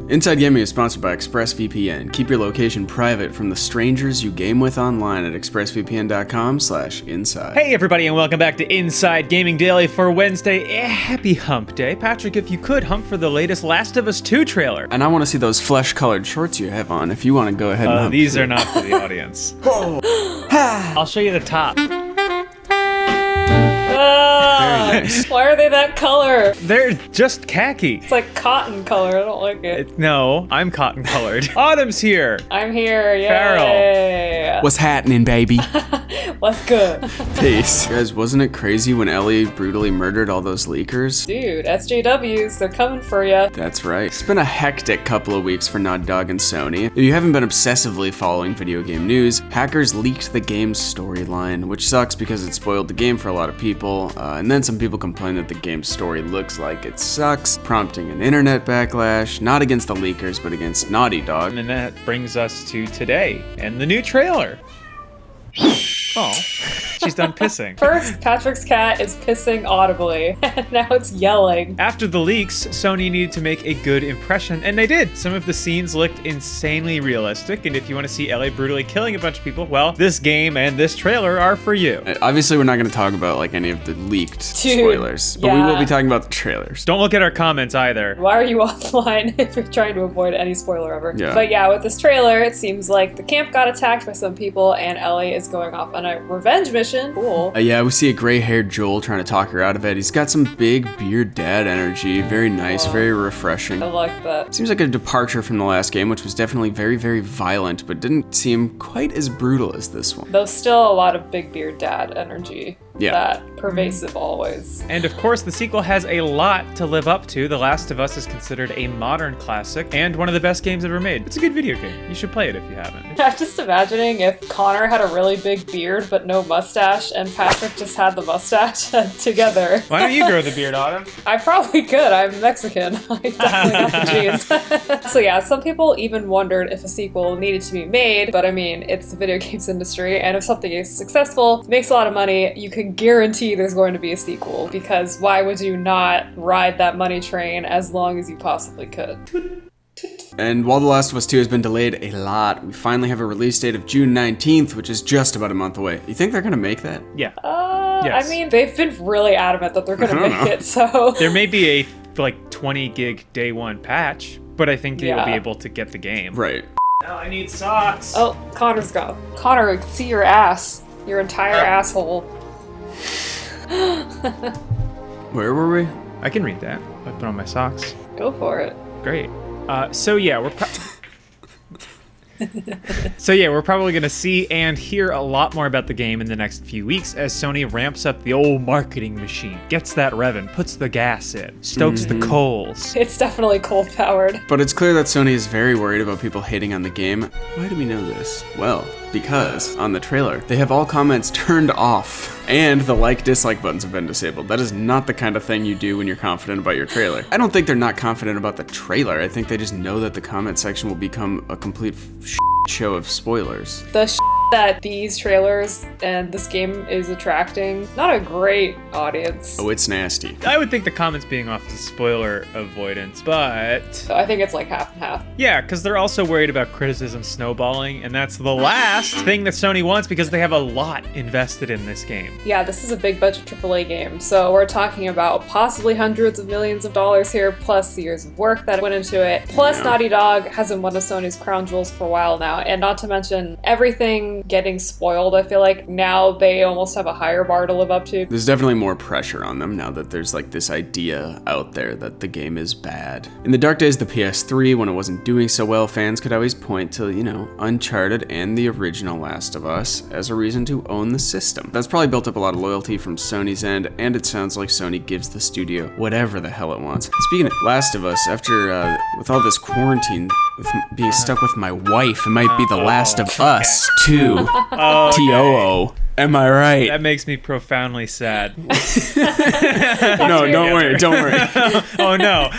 Inside Gaming is sponsored by ExpressVPN. Keep your location private from the strangers you game with online at expressvpn.com/inside. Hey everybody, and welcome back to Inside Gaming Daily for Wednesday. Happy Hump Day. Patrick, if you could, hump for the latest Last of Us 2 trailer. And I want to see those flesh-colored shorts you have on, if you want to go ahead and hump. These are not for the audience. I'll show you the top. Why are they that color? They're just khaki. It's like cotton color. I don't like it. No, I'm cotton colored. Autumn's here. I'm here. Yay. Farrell. What's happening, baby? What's good? Peace. Guys, wasn't it crazy when Ellie brutally murdered all those leakers? Dude, SJWs, they're coming for you. That's right. It's been a hectic couple of weeks for Naughty Dog and Sony. If you haven't been obsessively following video game news, hackers leaked the game's storyline, which sucks because it spoiled the game for a lot of people, and then some people complain that the game's story looks like it sucks, prompting an internet backlash, not against the leakers, but against Naughty Dog. And that brings us to today and the new trailer. Oh, she's done pissing. First, Patrick's cat is pissing audibly, and now it's yelling. After the leaks, Sony needed to make a good impression, and they did. Some of the scenes looked insanely realistic, and if you want to see Ellie brutally killing a bunch of people, well, this game and this trailer are for you. Obviously, we're not going to talk about like any of the leaked spoilers, but we will be talking about the trailers. Don't look at our comments either. Why are you offline if you're trying to avoid any spoiler ever? Yeah. But yeah, with this trailer, it seems like the camp got attacked by some people, and Ellie is going off on a revenge mission. Cool. Yeah, we see a gray-haired Joel trying to talk her out of it. He's got some big beard dad energy. Very nice, very refreshing. I like that. Seems like a departure from the last game, which was definitely very, very violent, but didn't seem quite as brutal as this one. Though still a lot of big beard dad energy. Yeah. That pervasive always. And of course, the sequel has a lot to live up to. The Last of Us is considered a modern classic and one of the best games ever made. It's a good video game. You should play it if you haven't. I'm just imagining if Connor had a really big beard but no mustache, and Patrick just had the mustache together. Why don't you grow the beard, Autumn? I probably could. I'm Mexican. I definitely got the genes. So yeah, some people even wondered if a sequel needed to be made, but I mean, it's the video games industry, and if something is successful, makes a lot of money, you can guarantee there's going to be a sequel, because why would you not ride that money train as long as you possibly could? And while The Last of Us 2 has been delayed a lot, we finally have a release date of June 19th, which is just about a month away. You think they're gonna make that? Yeah. I Yes. mean, they've been really adamant that they're gonna make it, so... There may be a like 20 gig day one patch, but I think they'll be able to get the game. Right. Now I need socks. Oh, Connor's gone. Connor, see your ass. Your entire asshole. Where were we? I can read that. I put on my socks. Go for it. Great. So yeah, we're we're probably gonna see and hear a lot more about the game in the next few weeks as Sony ramps up the old marketing machine, gets that revving, puts the gas in, stokes the coals. It's definitely cold powered. But it's clear that Sony is very worried about people hating on the game. Why do we know this? Well, because on the trailer, they have all comments turned off, and the like-dislike buttons have been disabled. That is not the kind of thing you do when you're confident about your trailer. I don't think they're not confident about the trailer. I think they just know that the comment section will become a complete show of spoilers. The that these trailers and this game is attracting, not a great audience. Oh, it's nasty. I would think the comments being off is spoiler avoidance, but... I think it's like half and half. Yeah, because they're also worried about criticism snowballing, and that's the last thing that Sony wants because they have a lot invested in this game. Yeah, this is a big budget AAA game, so we're talking about possibly hundreds of millions of dollars here, plus the years of work that went into it. Plus, Naughty Dog has been one of Sony's crown jewels for a while now, and not to mention everything getting spoiled. I feel like now they almost have a higher bar to live up to. There's definitely more pressure on them now that there's like this idea out there that the game is bad. In the dark days of the PS3, when it wasn't doing so well, fans could always point to, Uncharted and the original Last of Us as a reason to own the system. That's probably built up a lot of loyalty from Sony's end, and it sounds like Sony gives the studio whatever the hell it wants. Speaking of Last of Us, after with all this quarantine, with being stuck with my wife, it might be the Last of Us too. T-O-O. Am I right? That makes me profoundly sad. No, don't worry. Oh no.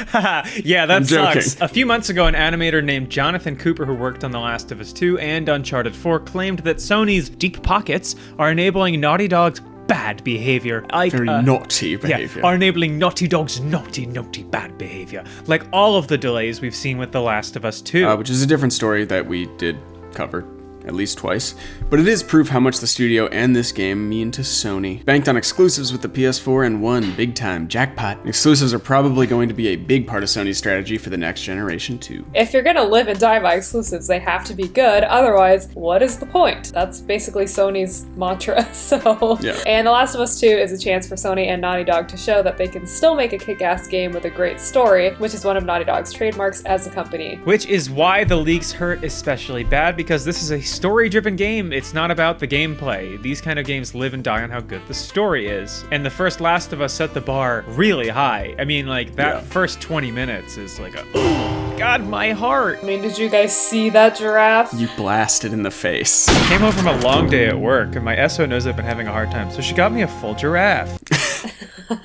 Yeah, that I'm sucks. joking. A few months ago, an animator named Jonathan Cooper, who worked on The Last of Us 2 and Uncharted 4, claimed that Sony's deep pockets are enabling Naughty Dog's bad behavior. Like, Very naughty behavior. are enabling Naughty Dog's naughty bad behavior. Like all of the delays we've seen with The Last of Us 2. Which is a different story that we did cover at least twice, but it is proof how much the studio and this game mean to Sony. Banked on exclusives with the PS4 and won big time jackpot. Exclusives are probably going to be a big part of Sony's strategy for the next generation too. If you're gonna live and die by exclusives, they have to be good. Otherwise, what is the point? That's basically Sony's mantra. So, Yeah. And The Last of Us 2 is a chance for Sony and Naughty Dog to show that they can still make a kick-ass game with a great story, which is one of Naughty Dog's trademarks as a company. Which is why the leaks hurt especially bad, because this is a story-driven game. It's not about the gameplay. These kind of games live and die on how good the story is. And the first Last of Us set the bar really high. I mean, like, that first 20 minutes is like a, oh, God, my heart. I mean, did you guys see that giraffe? You blasted in the face. Came home from a long day at work, and my SO knows I've been having a hard time, so she got me a full giraffe.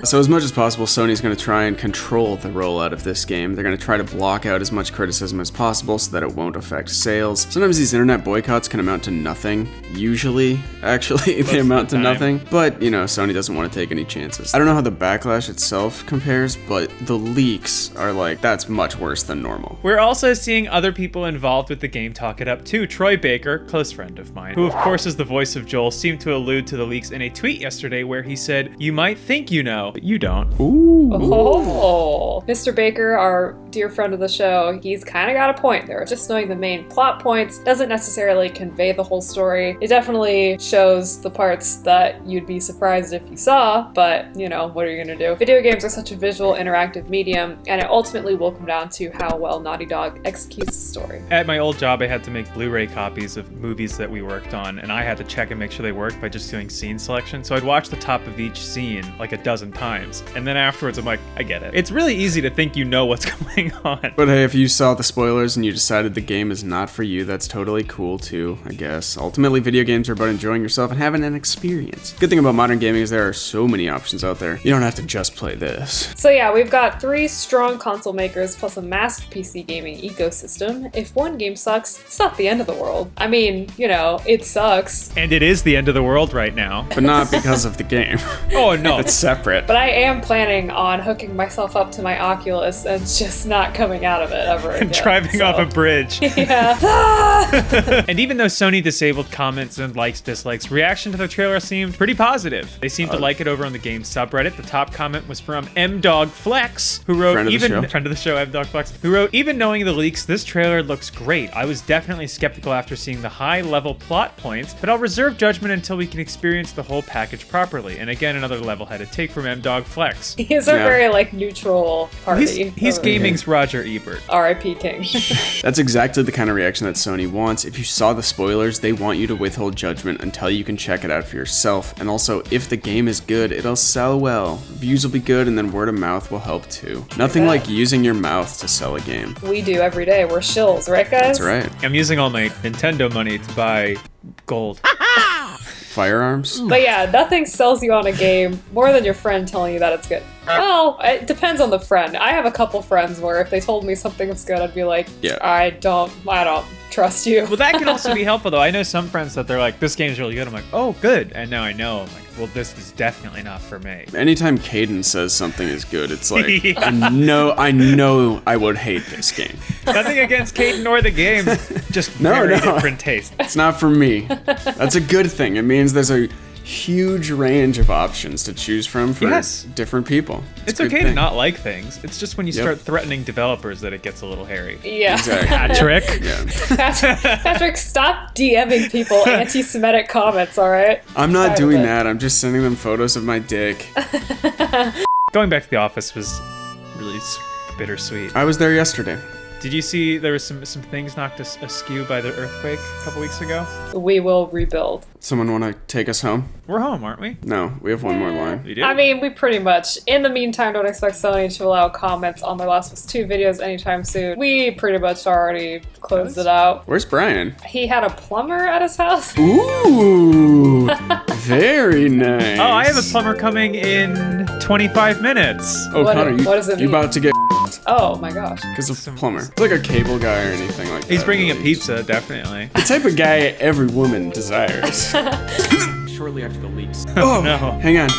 So as much as possible, Sony's going to try and control the rollout of this game. They're going to try to block out as much criticism as possible so that it won't affect sales. Sometimes these internet boycotts can amount to nothing. Usually, actually, they amount to nothing. But, you know, Sony doesn't want to take any chances. I don't know how the backlash itself compares, but the leaks are like, that's much worse than normal. We're also seeing other people involved with the game talk it up too. Troy Baker, close friend of mine, who of course is the voice of Joel, seemed to allude to the leaks in a tweet yesterday where he said, "You might think you know, but you don't." Ooh. Oh, Mr. Baker, our dear friend of the show, he's kind of got a point there. Just knowing the main plot points doesn't necessarily convey the whole story. It definitely shows the parts that you'd be surprised if you saw, but, you know, what are you gonna do? Video games are such a visual, interactive medium, and it ultimately will come down to how well Naughty Dog executes the story. At my old job, I had to make Blu-ray copies of movies that we worked on, and I had to check and make sure they worked by just doing scene selection. So I'd watch the top of each scene like a dozen times, and then afterwards I'm like, I get it. It's really easy to think you know what's going on. But hey, if you saw the spoilers and you decided the game is not for you, that's totally cool too, I guess. Ultimately, video games are about enjoying yourself and having an experience. Good thing about modern gaming is there are so many options out there. You don't have to just play this. So yeah, we've got 3 strong console makers plus a massive PC gaming ecosystem. If one game sucks, it's not the end of the world. I mean, you know, it sucks. And it is the end of the world right now. But not because of the game. Oh no. It's separate. But I am planning on hooking myself up to my Oculus and just not coming out of it ever again. Driving off a bridge. Yeah. And even though Sony disabled comments and likes, dislikes, reaction to the trailer seemed pretty positive. They seemed to like it over on the game subreddit. The top comment was from MDogFlex, who wrote, friend of the show, MDogFlex, who wrote, "Even knowing the leaks, this trailer looks great. I was definitely skeptical after seeing the high-level plot points, but I'll reserve judgment until we can experience the whole package properly." And again, another level-headed take from MDogFlex. He's a very, like, neutral party. He's gaming's Roger Ebert. R.I.P. King. That's exactly the kind of reaction that Sony wants. If you saw the spoilers, they want you to withhold judgment until you can check it out for yourself. And also, if the game is good, it'll sell well. Reviews will be good, and then word of mouth will help too. Nothing like using your mouth to sell a game. We do every day. We're shills, right, guys? That's right. I'm using all my Nintendo money to buy gold. Firearms? But yeah, nothing sells you on a game more than your friend telling you that it's good. Well, it depends on the friend. I have a couple friends where if they told me something was good, I'd be like, Yeah. I don't trust you. Well, that can also be helpful, though. I know some friends that they're like, this game's really good. I'm like, oh, good. And now I know. I'm like, well, this is definitely not for me. Anytime Caden says something is good, it's like, Yeah. I know I would hate this game. Nothing against Caden or the game, just No, very no. different taste. It's not for me. That's a good thing. It means there's a huge range of options to choose from for Yes. different people. It's a good okay to thing. not like things. It's just when you start threatening developers that it gets a little hairy. Yeah. Exactly. Patrick. Yeah. Patrick, stop DMing people anti-Semitic comments, alright? I'm not Tired of doing it. that. I'm just sending them photos of my dick. Going back to the office was really bittersweet. I was there yesterday. Did you see there was some things knocked askew by the earthquake a couple weeks ago? We will rebuild. Someone want to take us home? We're home, aren't we? No, we have one more line. You do? I mean, we pretty much. In the meantime, don't expect Sony to allow comments on The Last of Us 2 videos anytime soon. We pretty much already closed it out. Where's Brian? He had a plumber at his house. Ooh, very nice. Oh, I have a plumber coming in 25 minutes. Oh, What- Connor, what does it you mean? about to get Oh my gosh. because of plumber. It's like a cable guy or anything like that. He's bringing a really. pizza, definitely. The type of guy every woman desires. shortly after the leaks. no. Hang on.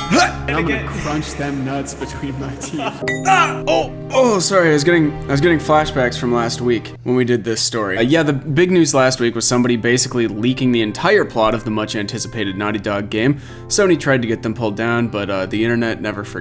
And I'm gonna crunch them nuts between my teeth. Oh, sorry. I was getting flashbacks from last week when we did this story. Yeah, the big news last week was somebody basically leaking the entire plot of the much anticipated Naughty Dog game. Sony tried to get them pulled down, but the internet never forgets.